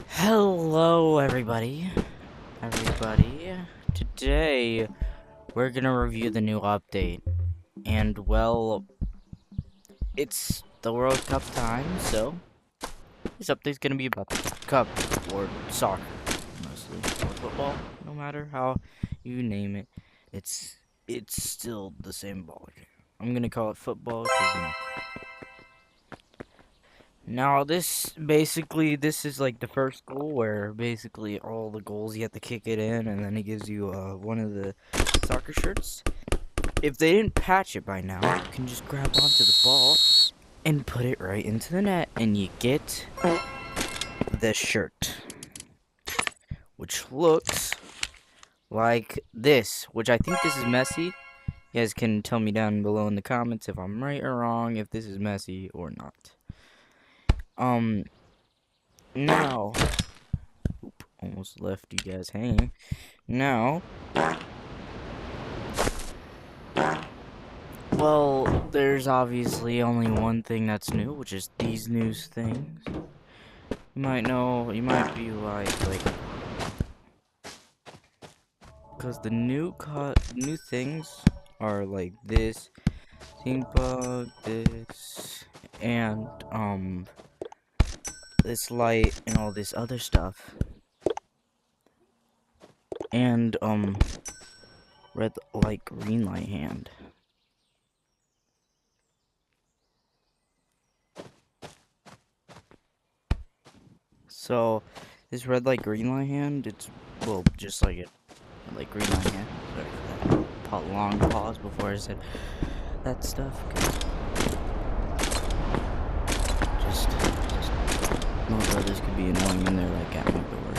Hello, everybody. Today, we're gonna review the new update. And, well, it's the World Cup time, so this update's gonna be about the Cup, or soccer, mostly. Or football, no matter how you name it. It's still the same ball game. I'm gonna call it football, because, Now, this is like the first goal where basically all the goals you have to kick it in, and then it gives you one of the soccer shirts. If they didn't patch it by now, you can just grab onto the ball and put it right into the net, and you get the shirt, which looks like this, which I think this is messy. You guys can tell me down below in the comments if I'm right or wrong, if this is messy or not. Now, almost left you guys hanging. Now, well, there's obviously only one thing that's new, which is these new things. You might be like, because the new things are like this, Team Bug, this, and, this light, and all this other stuff. And, red light, green light hand. So, this red light, green light hand, it's, well, just like it, like green light hand. Sorry for that long pause before I said that stuff. Just, my brothers could be annoying and they're like at my door.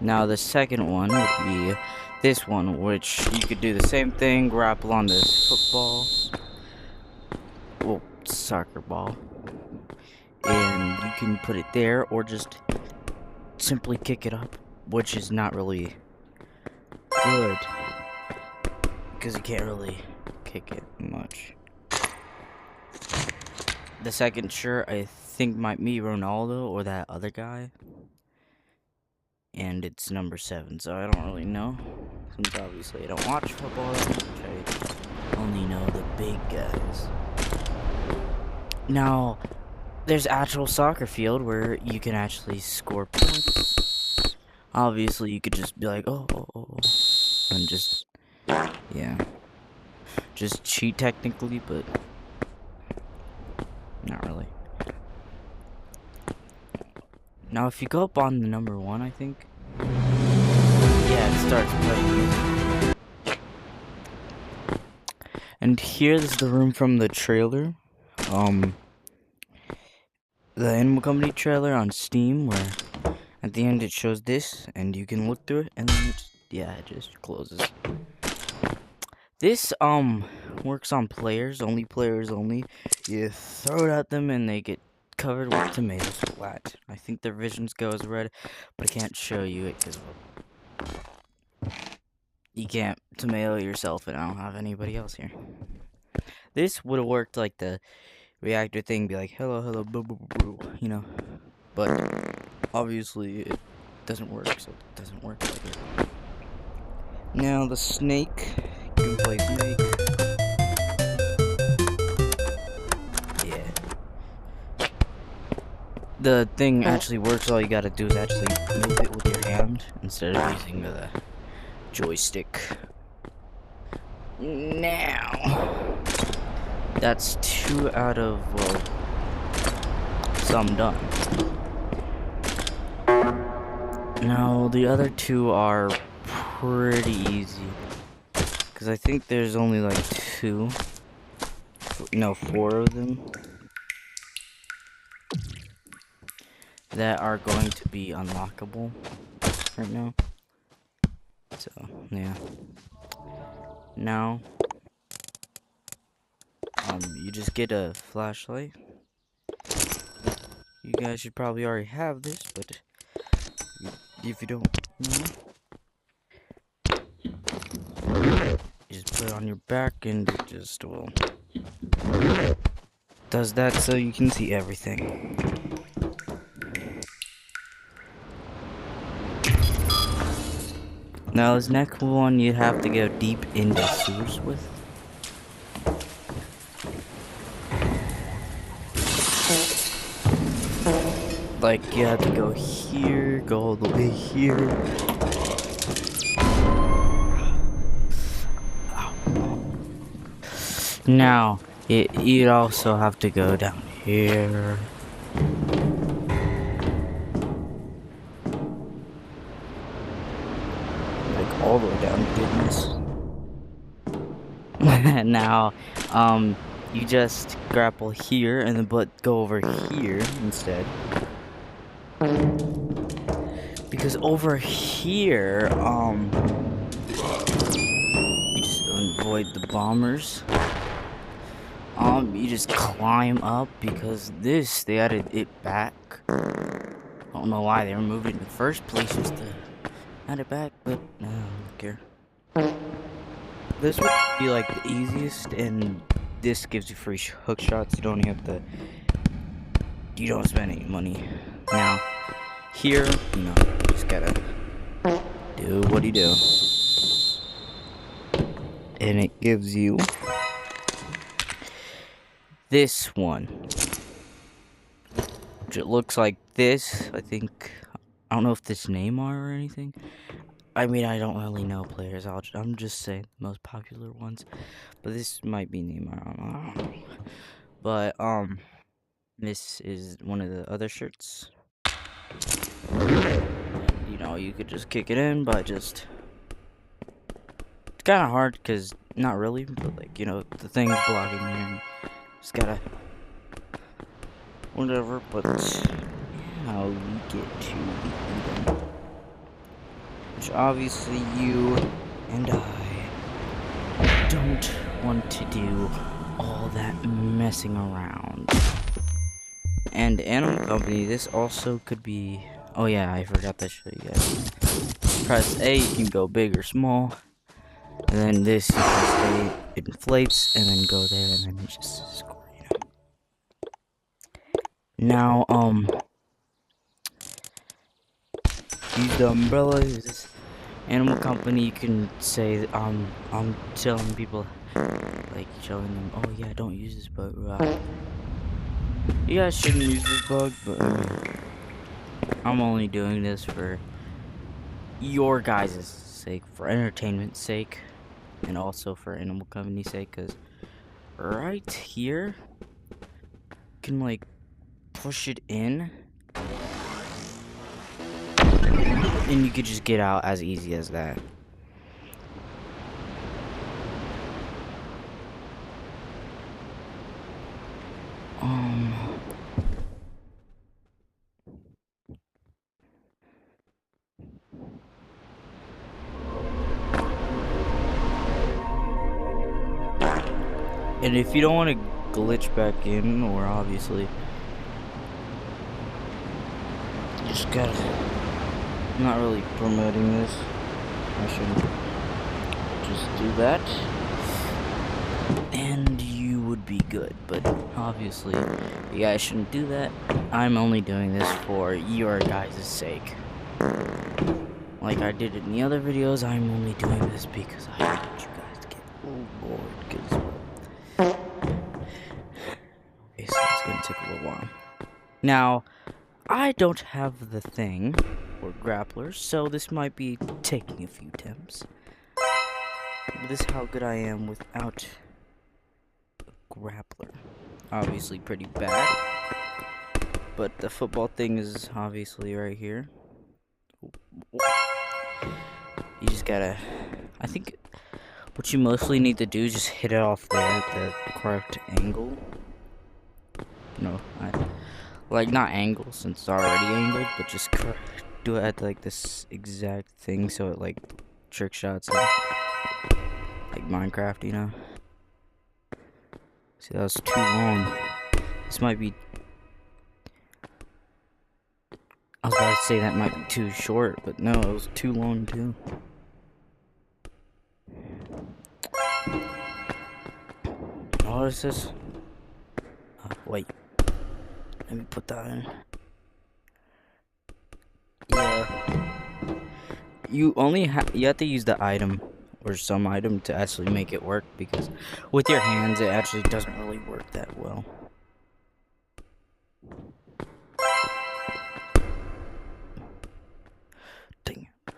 Now, the second one would be this one, which you could do the same thing, grapple on this football, well, soccer ball, and you can put it there, or just simply kick it up, which is not really good, because you can't really kick it much. The second shirt, I think, might be Ronaldo, or that other guy, and it's number 7, so I don't really know, since obviously I don't watch football that much. I only know the big guys. Now, there's actual soccer field where you can actually score points. Obviously, you could just be like, oh, and just, yeah, just cheat technically, but not really. Now, if you go up on the number 1, I think, yeah, it starts playing. And here's the room from the trailer. The Animal Company trailer on Steam, where at the end it shows this, and you can look through it, and then it just closes. This, works on players only. You throw it at them, and they get covered with tomato splat. I think their visions go as red, but I can't show you it, because you can't tomato yourself, and I don't have anybody else here. This would have worked like the reactor thing, be like, hello, boo, boo, boo, boo, you know. But obviously it doesn't work, so it doesn't work like it. Now the snake, you can play snake. Yeah. The thing actually works, all you gotta do is actually move it with your hand instead of using the joystick. Now, that's 2 out of, well, some done. Now, the other 2 are pretty easy, because I think there's only like 4 of them that are going to be unlockable right now. So, yeah. Now, you just get a flashlight. You guys should probably already have this, but if you don't, you just put it on your back, and it just, well, does that so you can see everything. Now this next one you'd have to go deep into sewers with. Like you have to go here, go all the way here. Now, you'd also have to go down here. Like all the way down, goodness. Now, you just grapple here and then but go over here instead. Because over here, you just avoid the bombers. You just climb up because they added it back. I don't know why they removed it in the first place, just to add it back, but no, I don't care. This would be like the easiest, and this gives you free hook shots. You don't spend any money. Now, here, just gotta do what you do. And it gives you this one. Which it looks like this, I think. I don't know if this Neymar or anything. I mean, I don't really know players. I'm just saying the most popular ones. But this might be Neymar. I don't know. But, this is one of the other shirts. You could just kick it in, but just... It's kind of hard, because... Not really, but, like, the thing's blocking you, and just gotta... Whatever, but... How we get to the Eden. Which, obviously, you and I don't want to do all that messing around. And Animal Company, this also could be... Oh yeah, I forgot to show you guys. Press A, you can go big or small. And then this, you press A, it inflates, and then go there, and then you just score, Now, use the umbrella, use this Animal Company, you can say, I'm telling people, like, showing them, oh yeah, don't use this bug, you guys shouldn't use this bug, but, I'm only doing this for your guys' sake, for entertainment's sake, and also for Animal Company's sake, because right here, you can, like, push it in, and you could just get out as easy as that. And if you don't want to glitch back in, or obviously, you just gotta, I'm not really promoting this, I shouldn't just do that, and you would be good, but obviously, you guys shouldn't do that. I'm only doing this for your guys' sake. Like I did in the other videos, I'm only doing this because I want you guys to get bored, because okay, so it's gonna take a little while. Now, I don't have the thing for grapplers, so this might be taking a few attempts. But this is how good I am without a grappler. Obviously pretty bad, but the football thing is obviously right here. You just gotta, I think what you mostly need to do is just hit it off there at the correct angle. No, like not angle since it's already angled, but just do it at like this exact thing so it like trick shots like Minecraft, See, that was too long. This might be, I was about to say that might be too short, but no, it was too long too. What is this? Wait. Let me put that in. Yeah. you have to use the item or some item to actually make it work, because with your hands it actually doesn't really work that well. Dang it.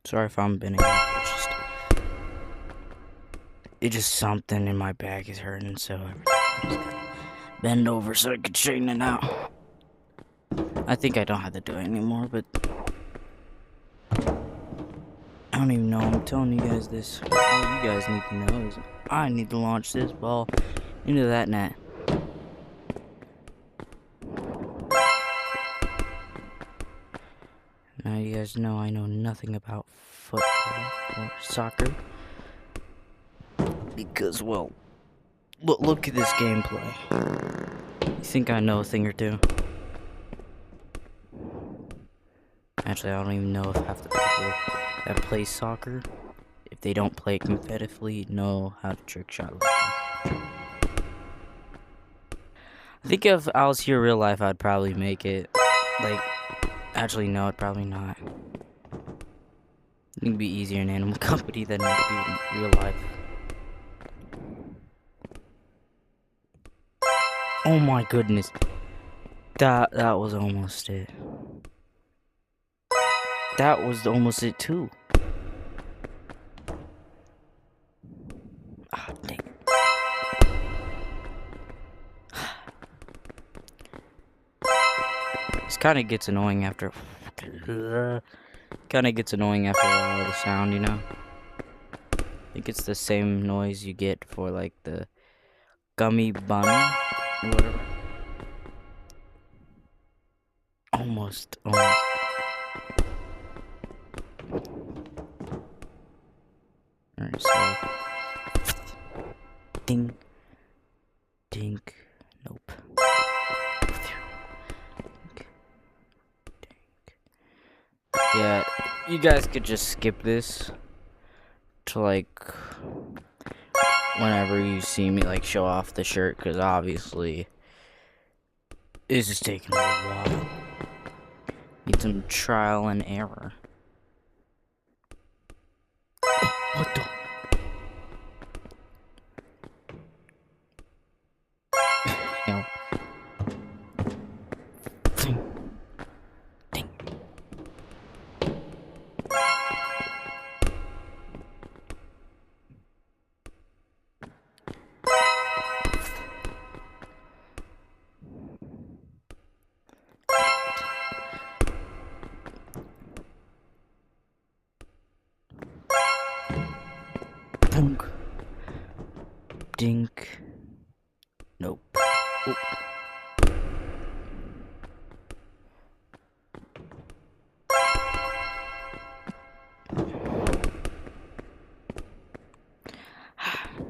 Sorry if I'm bending up. It's just something in my back is hurting, so I'm just gonna bend over so I can straighten it out. I think I don't have to do it anymore, but I don't even know. I'm telling you guys this. All you guys need to know is I need to launch this ball into that net. Now you guys know I know nothing about football or soccer. Because, well, look at this gameplay. You think I know a thing or two? Actually, I don't even know if half the people that play soccer, if they don't play it competitively, know how to trick shot like me. I think if I was here real life, I'd probably make it. Like, actually, no, I'd probably not. It'd be easier in Animal Company than it'd be in real life. Oh my goodness. That was almost it. That was almost it too. Ah, dang. This kind of gets annoying after. Kind of gets annoying after a while, the sound, you know. I think it's the same noise you get for like the gummy bunny or whatever. Almost. Alright, so ding, dink, nope. Yeah, you guys could just skip this to like whenever you see me like show off the shirt, because obviously it's just taking a while. Need some trial and error. Oh, what the? No. Ding. Dunk. Dink. Nope. Oh.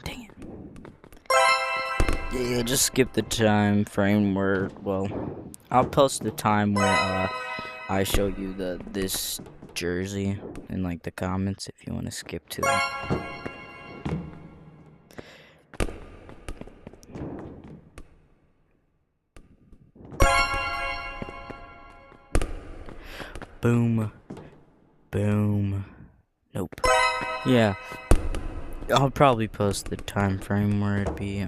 Dang it. Yeah, just skip the time frame where, well, I'll post the time where I show you this jersey in like the comments if you want to skip to it. Boom. Boom. Nope. Yeah. I'll probably post the time frame where it'd be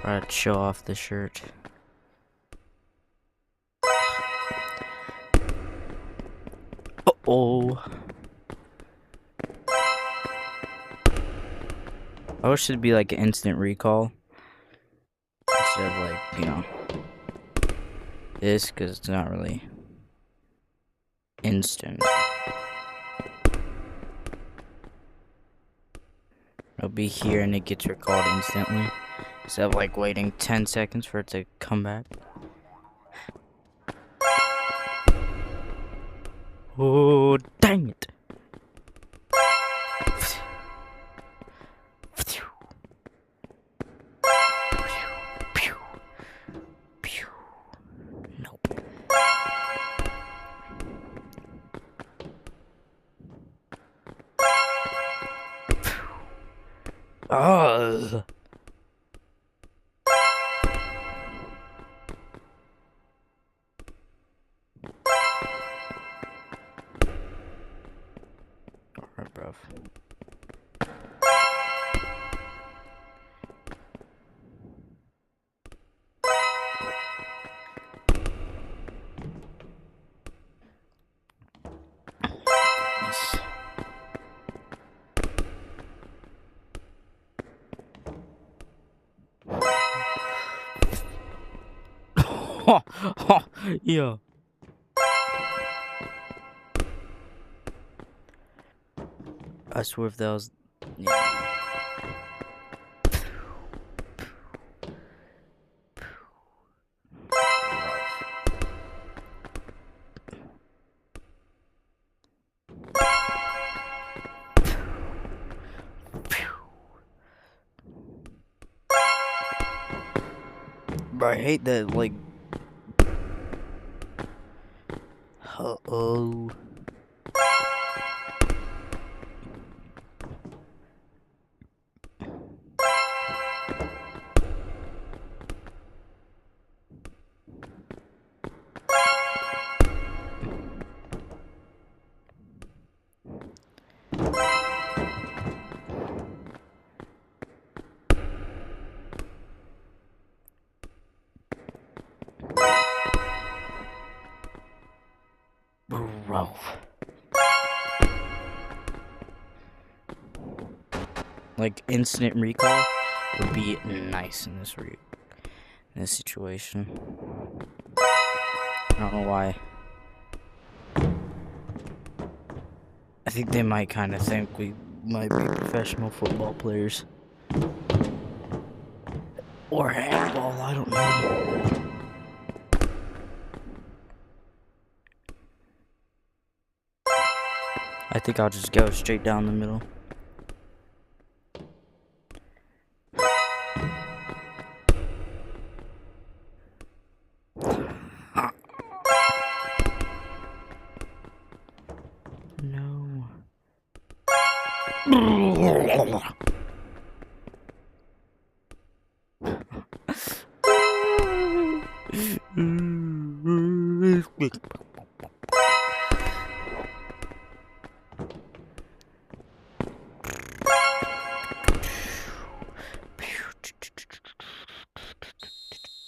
I'd show off the shirt. Uh-oh. I wish it'd be like an instant recall instead of like, you know, this, because it's not really instant. It'll be here and it gets recalled instantly instead of like waiting 10 seconds for it to come back. Oh, dang it. Nope. Ugh. Yeah. I swear if that was... Yeah. But I hate that, like... Uh-oh. Bro. Like, instant recall would be nice in this situation. I don't know why. I think they might kind of think we might be professional football players. Or handball, I don't know. I think I'll just go straight down the middle. No.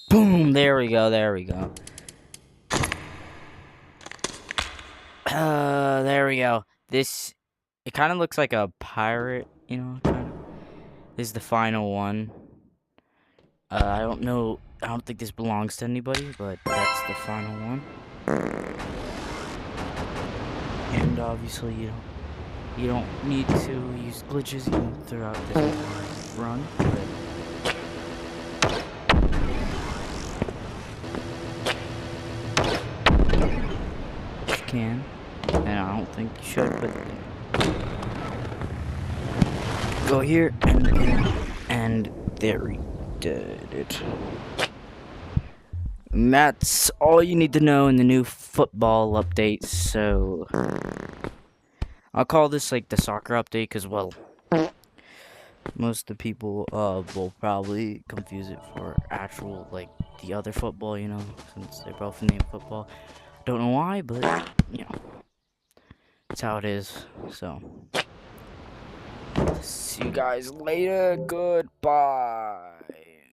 Boom! There we go. There we go. There we go. This, it kind of looks like a pirate, you know. This is the final one. I don't know. I don't think this belongs to anybody, but that's the final one. And obviously, you don't need to use glitches even throughout this run. But you can, and I don't think you should. But go here and there we did it. And that's all you need to know in the new football update, so I'll call this like the soccer update because, well, most of the people will probably confuse it for actual, like, the other football, you know, since they're both named football. Don't know why, but, you know, that's how it is, so see you guys later, goodbye.